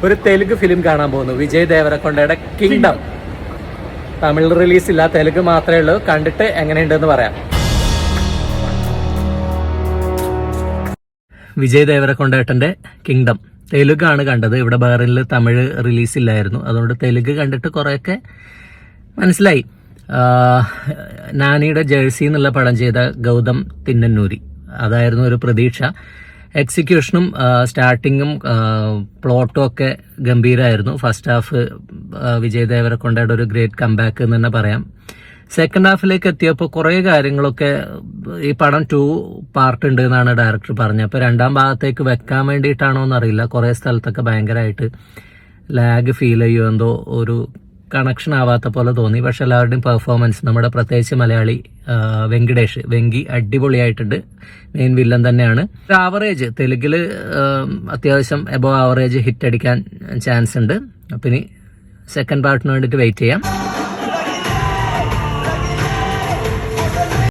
ഒരു തെലുങ്ക് ഫിലിം കാണാൻ പോകുന്നു, വിജയ് ദേവരക്കൊണ്ടയുടെ കിങ്ഡം. തമിഴ് റിലീസില്ല, തെലുങ്ക് മാത്രമേ ഉള്ളൂ. കണ്ടിട്ട് എങ്ങനെയുണ്ടെന്ന് പറയാം. വിജയ് ദേവരക്കൊണ്ടേട്ടൻ്റെ കിങ്ഡം തെലുങ്കാണ് കണ്ടത്. ഇവിടെ ബഹ്റിനിൽ തമിഴ് റിലീസില്ലായിരുന്നു, അതുകൊണ്ട് തെലുങ്ക് കണ്ടിട്ട് കുറേയൊക്കെ മനസ്സിലായി. നാനിയുടെ ജേഴ്സി എന്നുള്ള പടം ചെയ്ത ഗൗതം തിന്നന്നൂരി, അതായിരുന്നു ഒരു പ്രതീക്ഷ. എക്സിക്യൂഷനും സ്റ്റാർട്ടിങ്ങും പ്ലോട്ടും ഒക്കെ ഗംഭീരമായിരുന്നു. ഫസ്റ്റ് ഹാഫ് വിജയ് ദേവരക്കൊണ്ടയുടെ ഒരു ഗ്രേറ്റ് കംബാക്ക് എന്ന് തന്നെ പറയാം. സെക്കൻഡ് ഹാഫിലേക്ക് എത്തിയപ്പോൾ കുറേ കാര്യങ്ങളൊക്കെ, ഈ പടം 2 പാർട്ട് ഉണ്ട് എന്നാണ് ഡയറക്ടർ പറഞ്ഞത്. അപ്പോൾ രണ്ടാം ഭാഗത്തേക്ക് വെക്കാൻ വേണ്ടിയിട്ടാണോ എന്നറിയില്ല. കുറേ സ്ഥലത്തൊക്കെ ഭയങ്കരമായിട്ട് ലാഗ് ഫീൽ ചെയ്യുമോ, എന്തോ ഒരു കണക്ഷൻ ആവാത്ത പോലെ തോന്നി. പക്ഷെ എല്ലാവരുടെയും പെർഫോമൻസ്, നമ്മുടെ പ്രത്യേകിച്ച് മലയാളി വെങ്കി അടിപൊളിയായിട്ടുണ്ട്. മെയിൻ വില്ലൻ തന്നെയാണ്. ഒരു ആവറേജ് തെലുങ്കിൽ അത്യാവശ്യം എബോ ആവറേജ് ഹിറ്റ് അടിക്കാൻ ചാൻസ് ഉണ്ട്. അപ്പം ഇനി സെക്കൻഡ് പാർട്ടിന് വേണ്ടിയിട്ട് വെയിറ്റ് ചെയ്യാം.